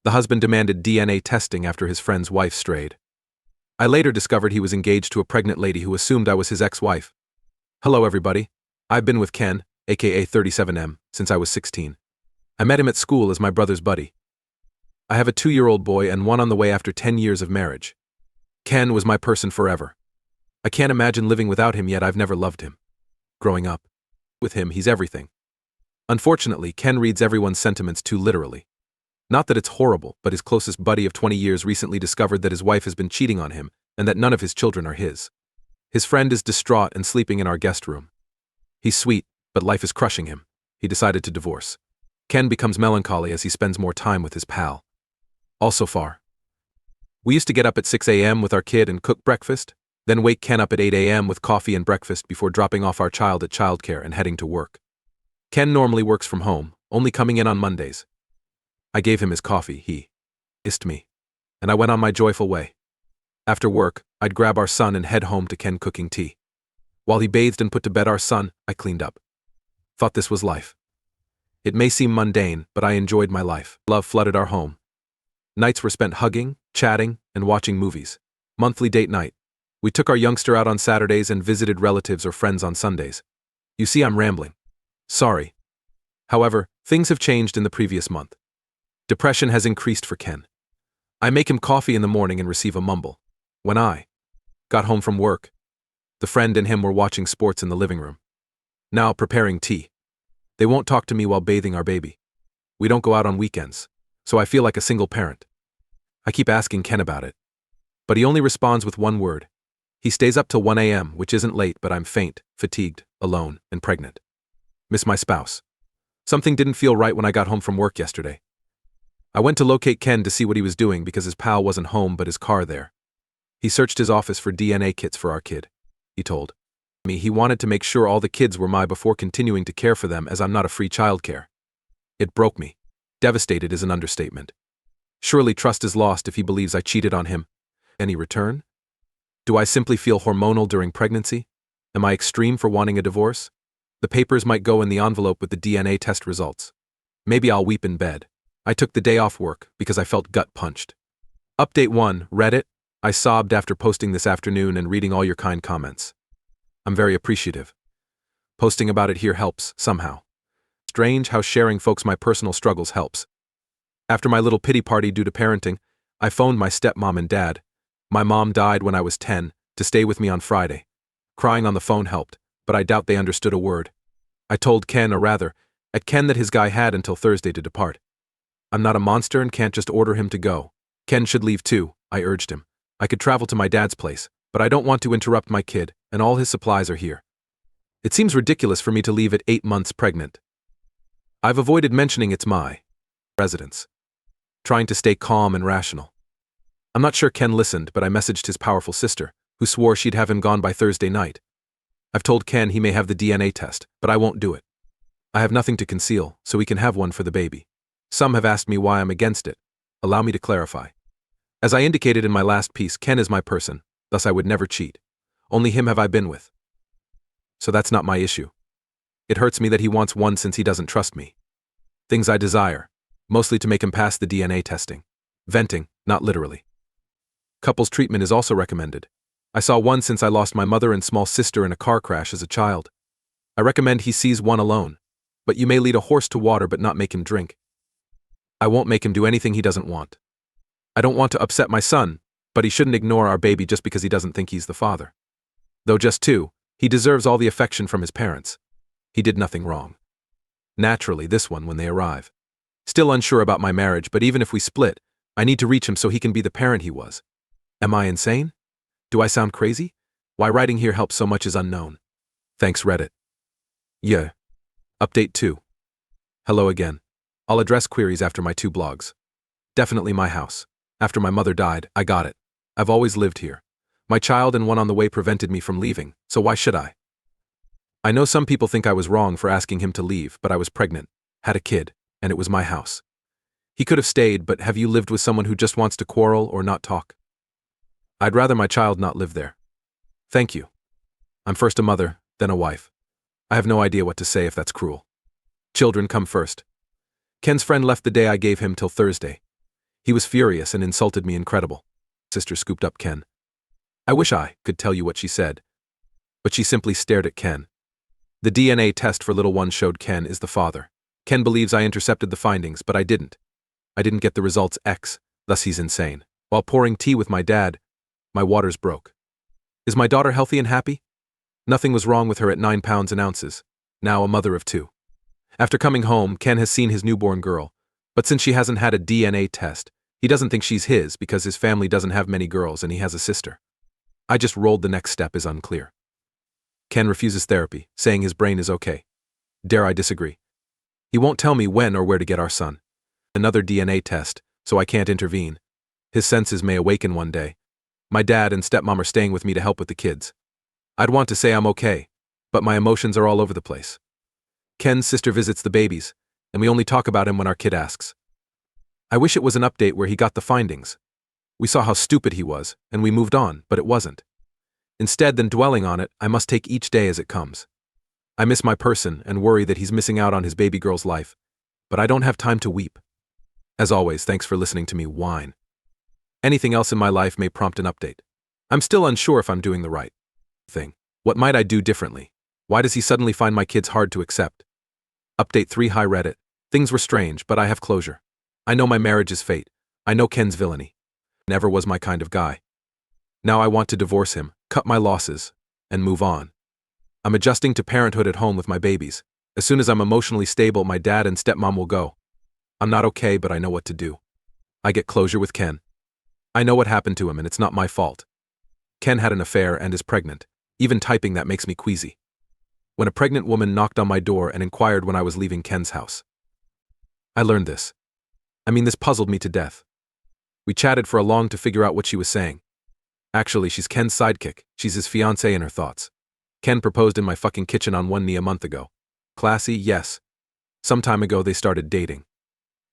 The husband demanded DNA testing after his friend's wife strayed. I later discovered he was engaged to a pregnant lady who assumed I was his ex-wife. Hello everybody. I've been with Ken, aka 37M, since I was 16. I met him at school as my brother's buddy. I have a 2-year-old boy and one on the way after 10 years of marriage. Ken was my person forever. I can't imagine living without him, yet I've never loved him. Growing up with him, he's everything. Unfortunately, Ken reads everyone's sentiments too literally. Not that it's horrible, but his closest buddy of 20 years recently discovered that his wife has been cheating on him and that none of his children are his. His friend is distraught and sleeping in our guest room. He's sweet, but life is crushing him. He decided to divorce. Ken becomes melancholy as he spends more time with his pal. All so far. We used to get up at 6 a.m. with our kid and cook breakfast, then wake Ken up at 8 a.m. with coffee and breakfast before dropping off our child at childcare and heading to work. Ken normally works from home, only coming in on Mondays. I gave him his coffee, he kissed me, and I went on my joyful way. After work, I'd grab our son and head home to Ken cooking tea. While he bathed and put to bed our son, I cleaned up. Thought this was life. It may seem mundane, but I enjoyed my life. Love flooded our home. Nights were spent hugging, chatting, and watching movies. Monthly date night. We took our youngster out on Saturdays and visited relatives or friends on Sundays. You see, I'm rambling. Sorry. However, things have changed in the previous month. Depression has increased for Ken. I make him coffee in the morning and receive a mumble. When I got home from work, the friend and him were watching sports in the living room. Now preparing tea. They won't talk to me while bathing our baby. We don't go out on weekends, so I feel like a single parent. I keep asking Ken about it, but he only responds with one word. He stays up till 1 a.m., which isn't late, but I'm faint, fatigued, alone, and pregnant. Miss my spouse. Something didn't feel right when I got home from work yesterday. I went to locate Ken to see what he was doing because his pal wasn't home but his car there. He searched his office for DNA kits for our kid. He told me he wanted to make sure all the kids were mine before continuing to care for them, as I'm not a free childcare. It broke me. Devastated is an understatement. Surely trust is lost if he believes I cheated on him. Any return? Do I simply feel hormonal during pregnancy? Am I extreme for wanting a divorce? The papers might go in the envelope with the DNA test results. Maybe I'll weep in bed. I took the day off work because I felt gut punched. Update 1, Reddit. I sobbed after posting this afternoon and reading all your kind comments. I'm very appreciative. Posting about it here helps, somehow. Strange how sharing folks my personal struggles helps. After my little pity party due to parenting, I phoned my stepmom and dad. My mom died when I was 10, to stay with me on Friday. Crying on the phone helped, but I doubt they understood a word. I told Ken, or rather, at Ken, that his guy had until Thursday to depart. I'm not a monster and can't just order him to go. Ken should leave too, I urged him. I could travel to my dad's place, but I don't want to interrupt my kid, and all his supplies are here. It seems ridiculous for me to leave at 8 months pregnant. I've avoided mentioning it's my residence, trying to stay calm and rational. I'm not sure Ken listened, but I messaged his powerful sister, who swore she'd have him gone by Thursday night. I've told Ken he may have the DNA test, but I won't do it. I have nothing to conceal, so he can have one for the baby. Some have asked me why I'm against it. Allow me to clarify. As I indicated in my last piece, Ken is my person, thus I would never cheat. Only him have I been with. So that's not my issue. It hurts me that he wants one since he doesn't trust me. Things I desire, mostly to make him pass the DNA testing. Venting, not literally. Couples treatment is also recommended. I saw one since I lost my mother and small sister in a car crash as a child. I recommend he sees one alone, but you may lead a horse to water but not make him drink. I won't make him do anything he doesn't want. I don't want to upset my son, but he shouldn't ignore our baby just because he doesn't think he's the father. Though just 2, he deserves all the affection from his parents. He did nothing wrong. Naturally, this one when they arrive. Still unsure about my marriage, but even if we split, I need to reach him so he can be the parent he was. Am I insane? Do I sound crazy? Why writing here helps so much is unknown. Thanks, Reddit. Yeah. Update 2. Hello again. I'll address queries after my 2 blogs. Definitely my house. After my mother died, I got it. I've always lived here. My child and one on the way prevented me from leaving, so why should I? I know some people think I was wrong for asking him to leave, but I was pregnant, had a kid, and it was my house. He could have stayed, but have you lived with someone who just wants to quarrel or not talk? I'd rather my child not live there. Thank you. I'm first a mother, then a wife. I have no idea what to say if that's cruel. Children come first. Ken's friend left the day I gave him till Thursday. He was furious and insulted me incredible. Sister scooped up Ken. I wish I could tell you what she said, but she simply stared at Ken. The DNA test for little one showed Ken is the father. Ken believes I intercepted the findings, but I didn't. I didn't get the results X, thus he's insane. While pouring tea with my dad, my waters broke. Is my daughter healthy and happy? Nothing was wrong with her at 9 pounds and ounces, now a mother of 2. After coming home, Ken has seen his newborn girl, but since she hasn't had a DNA test, he doesn't think she's his because his family doesn't have many girls and he has a sister. I just rolled the next step is unclear. Ken refuses therapy, saying his brain is okay. Dare I disagree? He won't tell me when or where to get our son. Another DNA test, so I can't intervene. His senses may awaken one day. My dad and stepmom are staying with me to help with the kids. I'd want to say I'm okay, but my emotions are all over the place. Ken's sister visits the babies, and we only talk about him when our kid asks. I wish it was an update where he got the findings. We saw how stupid he was, and we moved on, but it wasn't. Instead than dwelling on it, I must take each day as it comes. I miss my person and worry that he's missing out on his baby girl's life, but I don't have time to weep. As always, thanks for listening to me whine. Anything else in my life may prompt an update. I'm still unsure if I'm doing the right thing. What might I do differently? Why does he suddenly find my kids hard to accept? Update 3 Hi Reddit. Things were strange, but I have closure. I know my marriage is fate. I know Ken's villainy. Never was my kind of guy. Now I want to divorce him, cut my losses, and move on. I'm adjusting to parenthood at home with my babies. As soon as I'm emotionally stable, my dad and stepmom will go. I'm not okay, but I know what to do. I get closure with Ken. I know what happened to him and it's not my fault. Ken had an affair and is pregnant. Even typing that makes me queasy. When a pregnant woman knocked on my door and inquired when I was leaving Ken's house. I learned this. This puzzled me to death. We chatted for a long to figure out what she was saying. Actually, she's Ken's sidekick. She's his fiancée in her thoughts. Ken proposed in my fucking kitchen on one knee a month ago. Classy, yes. Some time ago they started dating.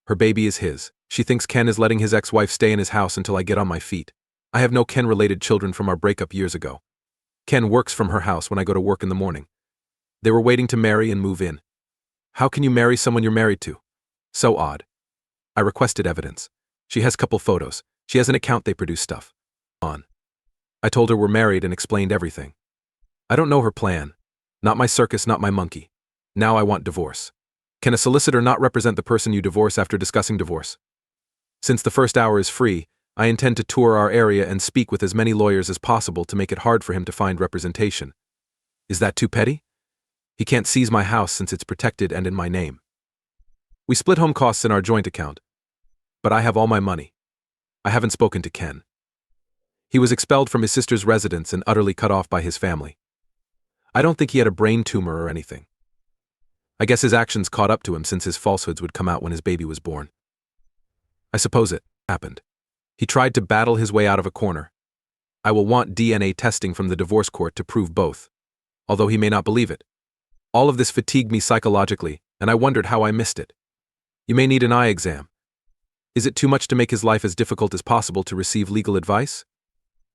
Her baby is his. She thinks Ken is letting his ex-wife stay in his house until I get on my feet. I have no Ken-related children from our breakup years ago. Ken works from her house when I go to work in the morning. They were waiting to marry and move in. How can you marry someone you're married to? So odd. I requested evidence. She has couple photos. She has an account they produce stuff on. I told her we're married and explained everything. I don't know her plan. Not my circus, not my monkey. Now I want divorce. Can a solicitor not represent the person you divorce after discussing divorce? Since the first hour is free, I intend to tour our area and speak with as many lawyers as possible to make it hard for him to find representation. Is that too petty? He can't seize my house since it's protected and in my name. We split home costs in our joint account. But I have all my money. I haven't spoken to Ken. He was expelled from his sister's residence and utterly cut off by his family. I don't think he had a brain tumor or anything. I guess his actions caught up to him since his falsehoods would come out when his baby was born. I suppose it happened. He tried to battle his way out of a corner. I will want DNA testing from the divorce court to prove both, although he may not believe it. All of this fatigued me psychologically, and I wondered how I missed it. You may need an eye exam. Is it too much to make his life as difficult as possible to receive legal advice?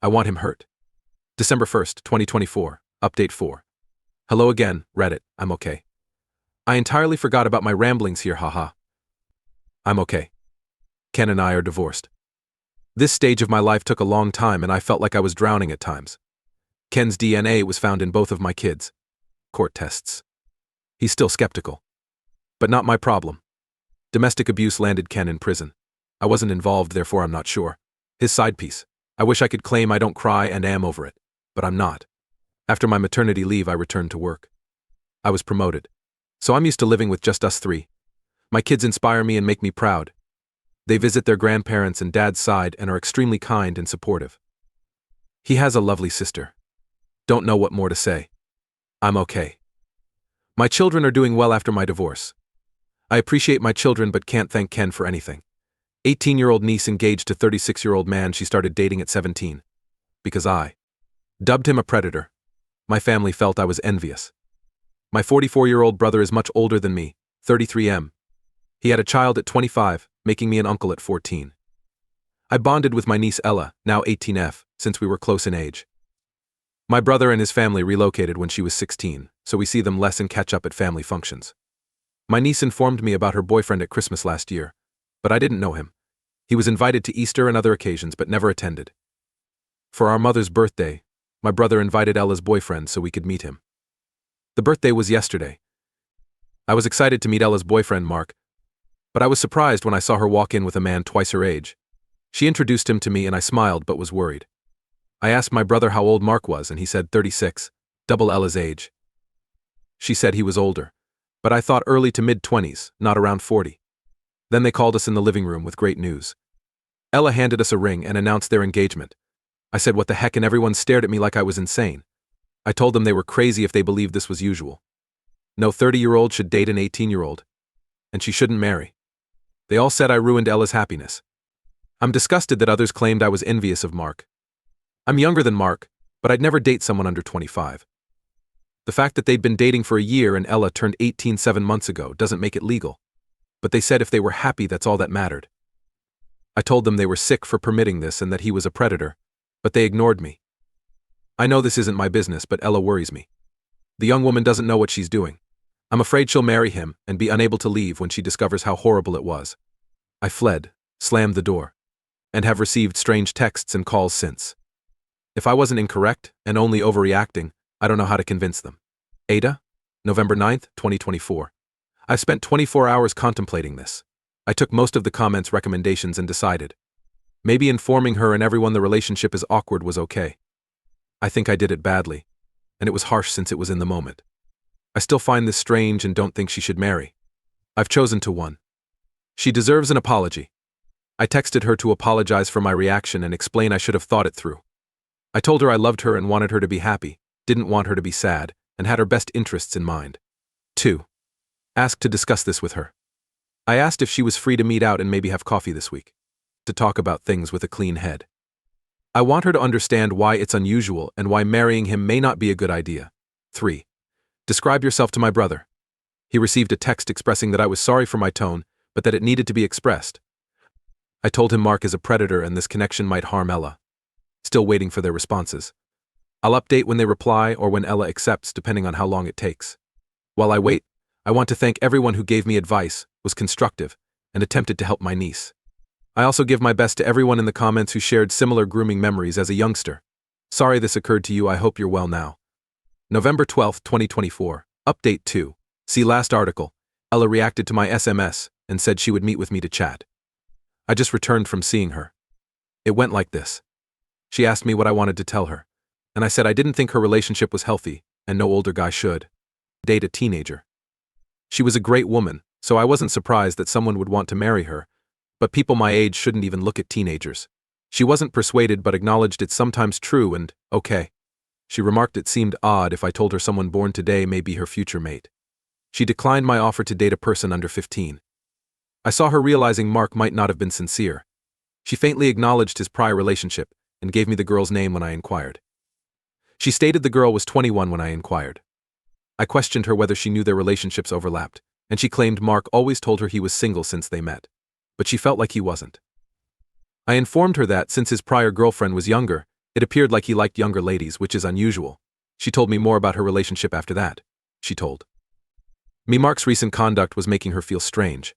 I want him hurt. December 1st, 2024, Update 4. Hello again, Reddit, I'm okay. I entirely forgot about my ramblings here, haha. I'm okay. Ken and I are divorced. This stage of my life took a long time and I felt like I was drowning at times. Ken's DNA was found in both of my kids. Court tests. He's still skeptical. But not my problem. Domestic abuse landed Ken in prison. I wasn't involved, therefore I'm not sure. His side piece. I wish I could claim I don't cry and am over it, but I'm not. After my maternity leave, I returned to work. I was promoted. So I'm used to living with just us 3. My kids inspire me and make me proud. They visit their grandparents and dad's side and are extremely kind and supportive. He has a lovely sister. Don't know what more to say. I'm okay. My children are doing well after my divorce. I appreciate my children but can't thank Ken for anything. 18-year-old niece engaged to 36-year-old man she started dating at 17. Because I dubbed him a predator. My family felt I was envious. My 44-year-old brother is much older than me, 33M. He had a child at 25, making me an uncle at 14. I bonded with my niece Ella, now 18F, since we were close in age. My brother and his family relocated when she was 16, so we see them less and catch up at family functions. My niece informed me about her boyfriend at Christmas last year, but I didn't know him. He was invited to Easter and other occasions but never attended. For our mother's birthday, my brother invited Ella's boyfriend so we could meet him. The birthday was yesterday. I was excited to meet Ella's boyfriend, Mark, but I was surprised when I saw her walk in with a man twice her age. She introduced him to me and I smiled but was worried. I asked my brother how old Mark was and he said 36, double Ella's age. She said he was older, but I thought early to mid-20s, not around 40. Then they called us in the living room with great news. Ella handed us a ring and announced their engagement. I said what the heck and everyone stared at me like I was insane. I told them they were crazy if they believed this was usual. No 30-year-old should date an 18-year-old. And she shouldn't marry. They all said I ruined Ella's happiness. I'm disgusted that others claimed I was envious of Mark. I'm younger than Mark, but I'd never date someone under 25. The fact that they'd been dating for a year and Ella turned 18 7 months ago doesn't make it legal. But they said if they were happy, that's all that mattered. I told them they were sick for permitting this and that he was a predator, but they ignored me. I know this isn't my business, but Ella worries me. The young woman doesn't know what she's doing. I'm afraid she'll marry him and be unable to leave when she discovers how horrible it was. I fled, slammed the door, and have received strange texts and calls since. If I wasn't incorrect and only overreacting, I don't know how to convince them. AITA, November 9th, 2024. I've spent 24 hours contemplating this. I took most of the comments' recommendations and decided. Maybe informing her and everyone the relationship is awkward was okay. I think I did it badly, and it was harsh since it was in the moment. I still find this strange and don't think she should marry. I've chosen to one. She deserves an apology. I texted her to apologize for my reaction and explain I should have thought it through. I told her I loved her and wanted her to be happy, didn't want her to be sad, and had her best interests in mind. 2. Asked to discuss this with her. I asked if she was free to meet out and maybe have coffee this week. To talk about things with a clean head. I want her to understand why it's unusual and why marrying him may not be a good idea. 3. Describe yourself to my brother. He received a text expressing that I was sorry for my tone, but that it needed to be expressed. I told him Mark is a predator and this connection might harm Ella. Still waiting for their responses. I'll update when they reply or when Ella accepts, depending on how long it takes. While I wait, I want to thank everyone who gave me advice, was constructive, and attempted to help my niece. I also give my best to everyone in the comments who shared similar grooming memories as a youngster. Sorry this occurred to you, I hope you're well now. November 12th, 2024. Update 2. See last article. Ella reacted to my SMS and said she would meet with me to chat. I just returned from seeing her. It went like this. She asked me what I wanted to tell her, and I said I didn't think her relationship was healthy, and no older guy should date a teenager. She was a great woman, so I wasn't surprised that someone would want to marry her, but people my age shouldn't even look at teenagers. She wasn't persuaded but acknowledged it's sometimes true and, okay. She remarked it seemed odd if I told her someone born today may be her future mate. She declined my offer to date a person under 15. I saw her realizing Mark might not have been sincere. She faintly acknowledged his prior relationship and gave me the girl's name when I inquired. She stated the girl was 21 when I inquired. I questioned her whether she knew their relationships overlapped, and she claimed Mark always told her he was single since they met. But she felt like he wasn't. I informed her that, since his prior girlfriend was younger, it appeared like he liked younger ladies, which is unusual. She told me more about her relationship after that. She told me Mark's recent conduct was making her feel strange.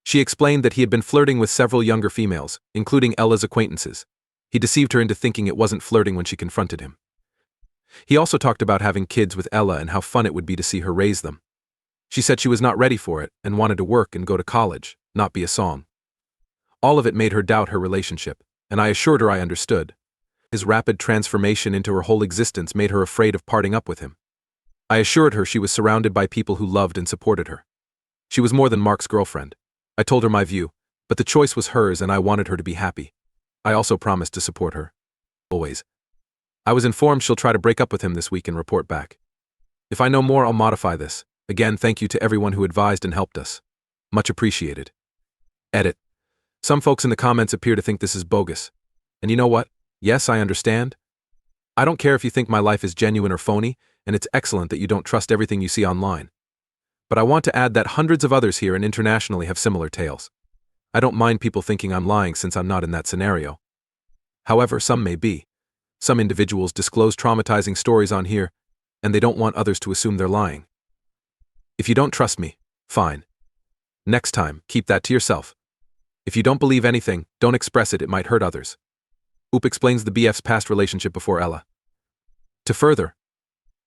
She explained that he had been flirting with several younger females, including Ella's acquaintances. He deceived her into thinking it wasn't flirting when she confronted him. He also talked about having kids with Ella and how fun it would be to see her raise them. She said she was not ready for it and wanted to work and go to college, not be a song. All of it made her doubt her relationship, and I assured her I understood. His rapid transformation into her whole existence made her afraid of parting up with him. I assured her she was surrounded by people who loved and supported her. She was more than Mark's girlfriend. I told her my view, but the choice was hers and I wanted her to be happy. I also promised to support her. Always. I was informed she'll try to break up with him this week and report back. If I know more, I'll modify this. Again, thank you to everyone who advised and helped us. Much appreciated. Edit. Some folks in the comments appear to think this is bogus. And you know what? Yes, I understand. I don't care if you think my life is genuine or phony, and it's excellent that you don't trust everything you see online. But I want to add that hundreds of others here and internationally have similar tales. I don't mind people thinking I'm lying since I'm not in that scenario. However, some may be. Some individuals disclose traumatizing stories on here, and they don't want others to assume they're lying. If you don't trust me, fine. Next time, keep that to yourself. If you don't believe anything, don't express it, it might hurt others. Oop explains the BF's past relationship before Ella. To further,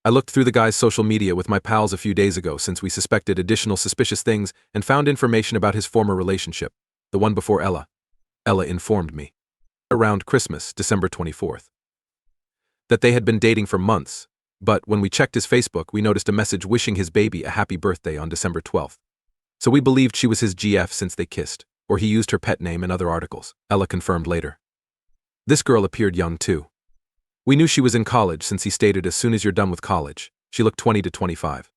I looked through the guy's social media with my pals a few days ago since we suspected additional suspicious things and found information about his former relationship, the one before Ella. Ella informed me, around Christmas, December 24th, that they had been dating for months, but when we checked his Facebook, we noticed a message wishing his baby a happy birthday on December 12th. So we believed she was his GF since they kissed, or he used her pet name in other articles, Ella confirmed later. This girl appeared young too. We knew she was in college since he stated as soon as you're done with college, she looked 20 to 25.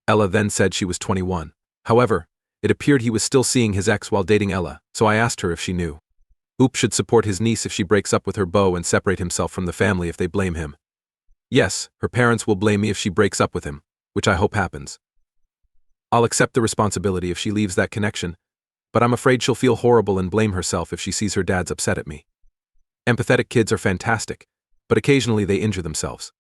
Ella then said she was 21. However, it appeared he was still seeing his ex while dating Ella, so I asked her if she knew. Oop should support his niece if she breaks up with her beau and separate himself from the family if they blame him. Yes, her parents will blame me if she breaks up with him, which I hope happens. I'll accept the responsibility if she leaves that connection, but I'm afraid she'll feel horrible and blame herself if she sees her dad's upset at me. Empathetic kids are fantastic, but occasionally they injure themselves.